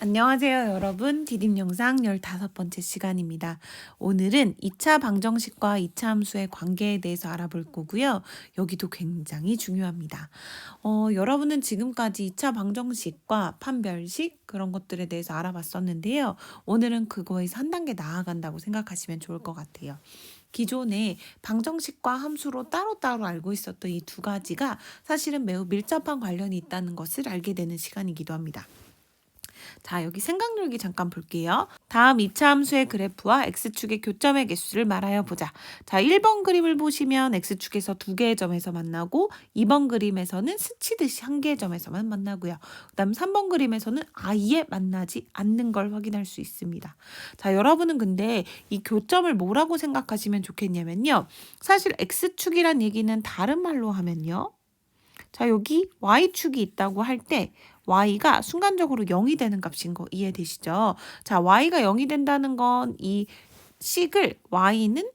안녕하세요, 여러분. 디딤 영상 15번째 시간입니다. 오늘은 2차 방정식과 2차 함수의 관계에 대해서 알아볼 거고요. 여기도 굉장히 중요합니다. 여러분은 지금까지 2차 방정식과 판별식 그런 것들에 대해서 알아봤었는데요. 오늘은 그거에서 한 단계 나아간다고 생각하시면 좋을 것 같아요. 기존에 방정식과 함수로 따로따로 알고 있었던 이 두 가지가 사실은 매우 밀접한 관련이 있다는 것을 알게 되는 시간이기도 합니다. 자, 여기 생각놀기 잠깐 볼게요. 다음 2차 함수의 그래프와 x축의 교점의 개수를 말하여 보자. 자, 1번 그림을 보시면 x축에서 두 개의 점에서 만나고 2번 그림에서는 스치듯이 한 개의 점에서만 만나고요. 그 다음 3번 그림에서는 아예 만나지 않는 걸 확인할 수 있습니다. 자, 여러분은 근데 이 교점을 뭐라고 생각하시면 좋겠냐면요. 사실 x축이란 얘기는 다른 말로 하면요. 자, 여기 y축이 있다고 할 때 y가 순간적으로 0이 되는 값인 거 이해되시죠? 자, y가 0이 된다는 건 이 식을 y는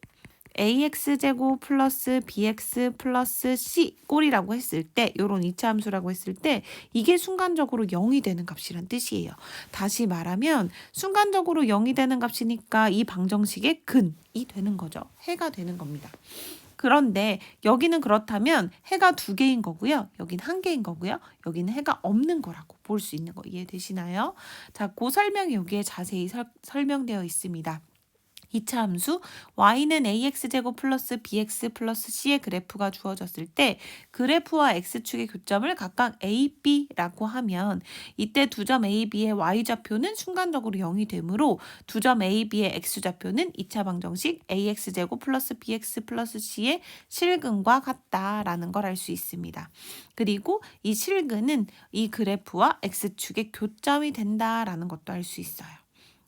ax제곱 플러스 bx 플러스 c 꼴이라고 했을 때 요런 2차 함수라고 했을 때 이게 순간적으로 0이 되는 값이란 뜻이에요. 다시 말하면 순간적으로 0이 되는 값이니까 이 방정식의 근이 되는 거죠. 해가 되는 겁니다. 그런데 여기는 그렇다면 해가 두 개인 거고요. 여기는 한 개인 거고요. 여기는 해가 없는 거라고 볼 수 있는 거 이해되시나요? 자, 그 설명이 여기에 자세히 설명되어 있습니다. 2차 함수 y는 ax제곱 플러스 bx 플러스 c의 그래프가 주어졌을 때 그래프와 x축의 교점을 각각 a, b라고 하면 이때 두 점 a, b의 y좌표는 순간적으로 0이 되므로 두 점 a, b의 x좌표는 2차 방정식 ax제곱 플러스 bx 플러스 c의 실근과 같다라는 걸 알 수 있습니다. 그리고 이 실근은 이 그래프와 x축의 교점이 된다라는 것도 알 수 있어요.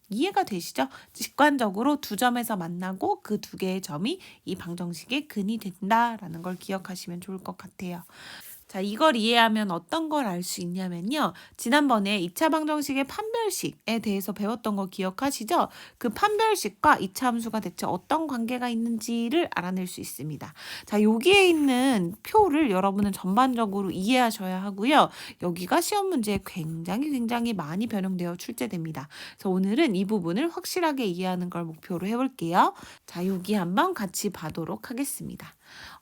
이해가 되시죠? 직관적으로 두 점에서 만나고 그 두 개의 점이 이 방정식의 근이 된다라는 걸 기억하시면 좋을 것 같아요. 자, 이걸 이해하면 어떤 걸 알 수 있냐면요. 지난번에 2차 방정식의 판별식에 대해서 배웠던 거 기억하시죠? 그 판별식과 2차 함수가 대체 어떤 관계가 있는지를 알아낼 수 있습니다. 자, 여기에 있는 표를 여러분은 전반적으로 이해하셔야 하고요. 여기가 시험 문제에 굉장히 많이 변형되어 출제됩니다. 그래서 오늘은 이 부분을 확실하게 이해하는 걸 목표로 해볼게요. 자, 여기 한번 같이 봐도록 하겠습니다.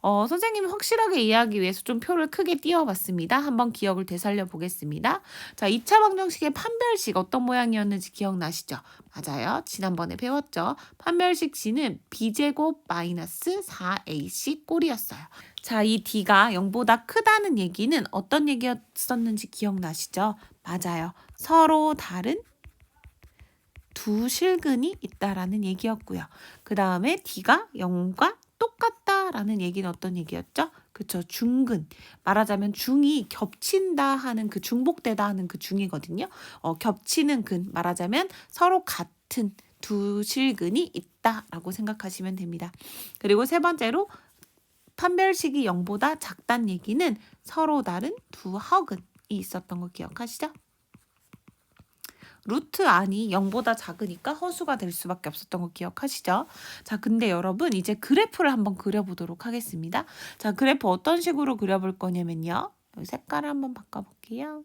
선생님이 확실하게 이해하기 위해서 좀 표를 크게 띄워봤습니다. 한번 기억을 되살려 보겠습니다. 자, 2차 방정식의 판별식 어떤 모양이었는지 기억나시죠? 맞아요. 지난번에 배웠죠. 판별식 C는 B제곱 마이너스 4AC 꼴이었어요. 자, 이 D가 0보다 크다는 얘기는 어떤 얘기였었는지 기억나시죠? 맞아요. 서로 다른 두 실근이 있다라는 얘기였고요. 그 다음에 D가 0과 똑같다라는 얘기는 어떤 얘기였죠? 그쵸, 중근. 말하자면 중이 겹친다 하는 그 중복되다 하는 그 중이거든요. 겹치는 근. 말하자면 서로 같은 두 실근이 있다라고 생각하시면 됩니다. 그리고 세 번째로 판별식이 0보다 작다는 얘기는 서로 다른 두 허근이 있었던 거 기억하시죠? 루트 안이 0보다 작으니까 허수가 될 수밖에 없었던 거 기억하시죠? 자, 근데 여러분 이제 그래프를 한번 그려보도록 하겠습니다. 자, 그래프 어떤 식으로 그려볼 거냐면요. 색깔을 한번 바꿔볼게요.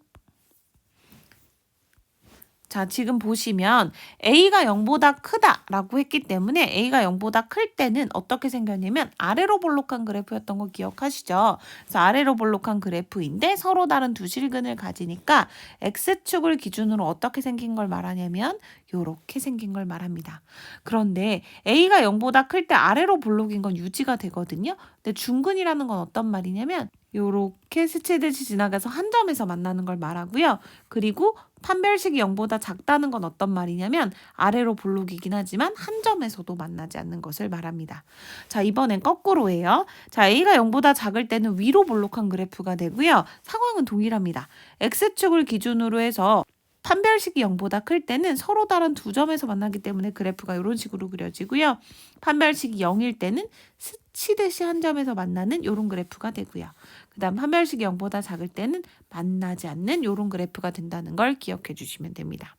자, 지금 보시면 A가 0보다 크다라고 했기 때문에 A가 0보다 클 때는 어떻게 생겼냐면 아래로 볼록한 그래프였던 거 기억하시죠? 그래서 아래로 볼록한 그래프인데 서로 다른 두 실근을 가지니까 X축을 기준으로 어떻게 생긴 걸 말하냐면 요렇게 생긴 걸 말합니다. 그런데 A가 0보다 클 때 아래로 볼록인 건 유지가 되거든요. 근데 중근이라는 건 어떤 말이냐면 요렇게 스치듯이 지나가서 한 점에서 만나는 걸 말하고요. 그리고 판별식이 0보다 작다는 건 어떤 말이냐면 아래로 볼록이긴 하지만 한 점에서도 만나지 않는 것을 말합니다. 자, 이번엔 거꾸로예요. 자, A가 0보다 작을 때는 위로 볼록한 그래프가 되고요. 상황은 동일합니다. X축을 기준으로 해서 판별식이 0보다 클 때는 서로 다른 두 점에서 만나기 때문에 그래프가 이런 식으로 그려지고요. 판별식이 0일 때는 스치듯이 한 점에서 만나는 이런 그래프가 되고요. 그 다음 판별식이 0보다 작을 때는 만나지 않는 이런 그래프가 된다는 걸 기억해 주시면 됩니다.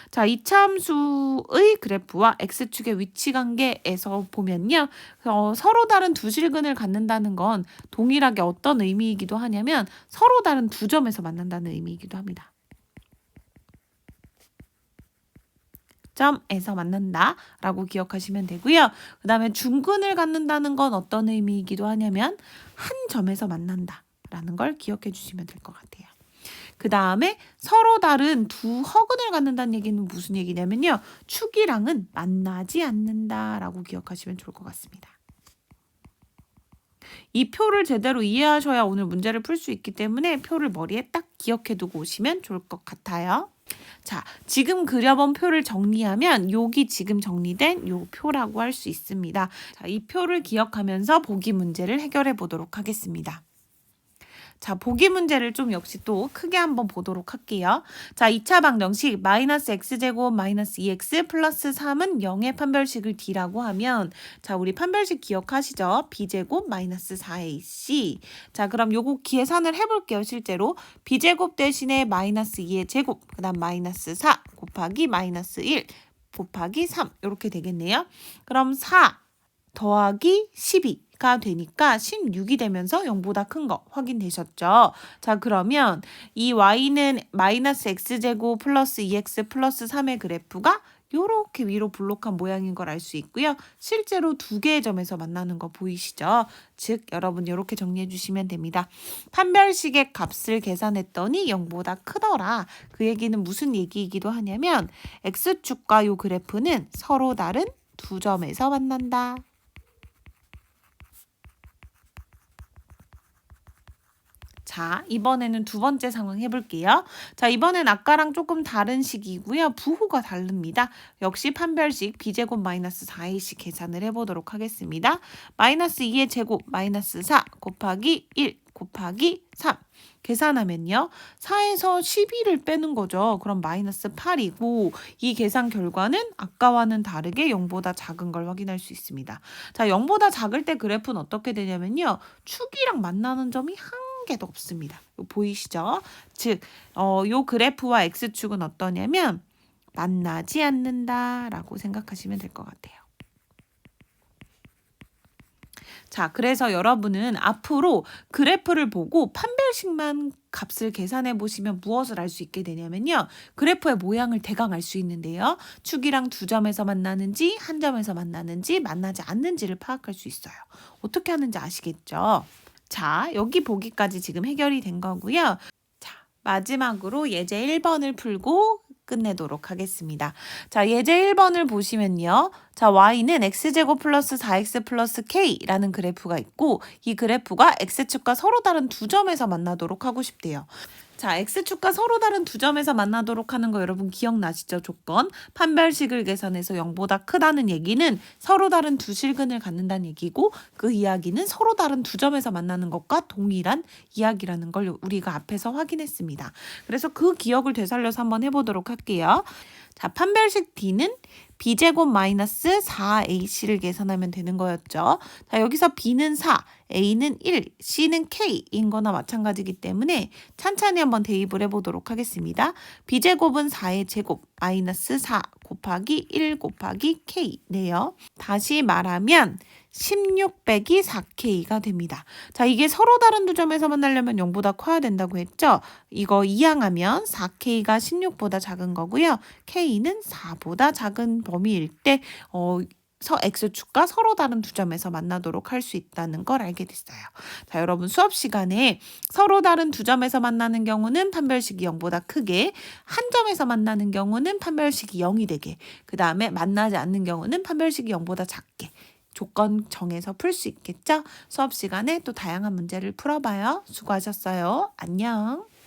자, 이차함수의 그래프와 x축의 위치 관계에서 보면요. 서로 다른 두 실근을 갖는다는 건 동일하게 어떤 의미이기도 하냐면 서로 다른 두 점에서 만난다는 의미이기도 합니다. 점에서 만난다 라고 기억하시면 되고요. 그 다음에 중근을 갖는다는 건 어떤 의미이기도 하냐면 한 점에서 만난다 라는 걸 기억해 주시면 될 것 같아요. 그 다음에 서로 다른 두 허근을 갖는다는 얘기는 무슨 얘기냐면요. 축이랑은 만나지 않는다라고 기억하시면 좋을 것 같습니다. 이 표를 제대로 이해하셔야 오늘 문제를 풀 수 있기 때문에 표를 머리에 딱 기억해 두고 오시면 좋을 것 같아요. 자, 지금 그려본 표를 정리하면 여기 지금 정리된 요 표라고 할 수 있습니다. 자, 이 표를 기억하면서 보기 문제를 해결해 보도록 하겠습니다. 자, 보기 문제를 좀 역시 또 크게 한번 보도록 할게요. 자, 2차 방정식 마이너스 x제곱 마이너스 2x 플러스 3은 0의 판별식을 D라고 하면 자, 우리 판별식 기억하시죠? b제곱 마이너스 4ac. 자, 그럼 요거 계산을 해볼게요. 실제로 b제곱 대신에 마이너스 2의 제곱 그 다음 마이너스 4 곱하기 마이너스 1 곱하기 3 이렇게 되겠네요. 그럼 4 더하기 12가 되니까 16이 되면서 0보다 큰 거 확인되셨죠? 자, 그러면 이 y는 마이너스 x제곱 플러스 2x 플러스 3의 그래프가 요렇게 위로 블록한 모양인 걸 알 수 있고요. 실제로 두 개의 점에서 만나는 거 보이시죠? 즉 여러분 이렇게 정리해 주시면 됩니다. 판별식의 값을 계산했더니 0보다 크더라. 그 얘기는 무슨 얘기이기도 하냐면 x축과 요 그래프는 서로 다른 두 점에서 만난다. 자, 이번에는 두 번째 상황 해볼게요. 자, 이번엔 아까랑 조금 다른 식이고요. 부호가 다릅니다. 역시 판별식 b제곱 마이너스 4ac 계산을 해보도록 하겠습니다. 마이너스 2의 제곱 마이너스 4 곱하기 1 곱하기 3 계산하면요. 4에서 12를 빼는 거죠. 그럼 마이너스 8이고 이 계산 결과는 아까와는 다르게 0보다 작은 걸 확인할 수 있습니다. 자, 0보다 작을 때 그래프는 어떻게 되냐면요. 축이랑 만나는 점이 한 개도 없습니다. 보이시죠? 즉, 요 그래프와 x축은 어떠냐면 만나지 않는다라고 생각하시면 될 것 같아요. 자, 그래서 여러분은 앞으로 그래프를 보고 판별식만 값을 계산해 보시면 무엇을 알 수 있게 되냐면요. 그래프의 모양을 대강 알 수 있는데요. 축이랑 두 점에서 만나는지 한 점에서 만나는지 만나지 않는지를 파악할 수 있어요. 어떻게 하는지 아시겠죠? 자, 여기 보기까지 지금 해결이 된 거고요. 자, 마지막으로 예제 1번을 풀고 끝내도록 하겠습니다. 자, 예제 1번을 보시면요. 자, y는 x제곱 플러스 4x 플러스 k라는 그래프가 있고 이 그래프가 x축과 서로 다른 두 점에서 만나도록 하고 싶대요. 자, x축과 서로 다른 두 점에서 만나도록 하는 거 여러분 기억나시죠? 조건. 판별식을 계산해서 0보다 크다는 얘기는 서로 다른 두 실근을 갖는다는 얘기고 그 이야기는 서로 다른 두 점에서 만나는 것과 동일한 이야기라는 걸 우리가 앞에서 확인했습니다. 그래서 그 기억을 되살려서 한번 해보도록 할게요. 자, 판별식 D는 b제곱 마이너스 4ac를 계산하면 되는 거였죠. 자, 여기서 b는 4, a는 1, c는 k인 거나 마찬가지이기 때문에 찬찬히 한번 대입을 해보도록 하겠습니다. b제곱은 4의 제곱 마이너스 4 곱하기 1 곱하기 k네요. 다시 말하면 16 빼기 4k가 됩니다. 자, 이게 서로 다른 두 점에서 만나려면 0보다 커야 된다고 했죠? 이거 이항하면 4k가 16보다 작은 거고요. k는 4보다 작은 범위일 때 x축과 서로 다른 두 점에서 만나도록 할 수 있다는 걸 알게 됐어요. 자, 여러분 수업 시간에 서로 다른 두 점에서 만나는 경우는 판별식이 0보다 크게, 한 점에서 만나는 경우는 판별식이 0이 되게, 그 다음에 만나지 않는 경우는 판별식이 0보다 작게 조건 정해서 풀 수 있겠죠? 수업 시간에 또 다양한 문제를 풀어봐요. 수고하셨어요. 안녕.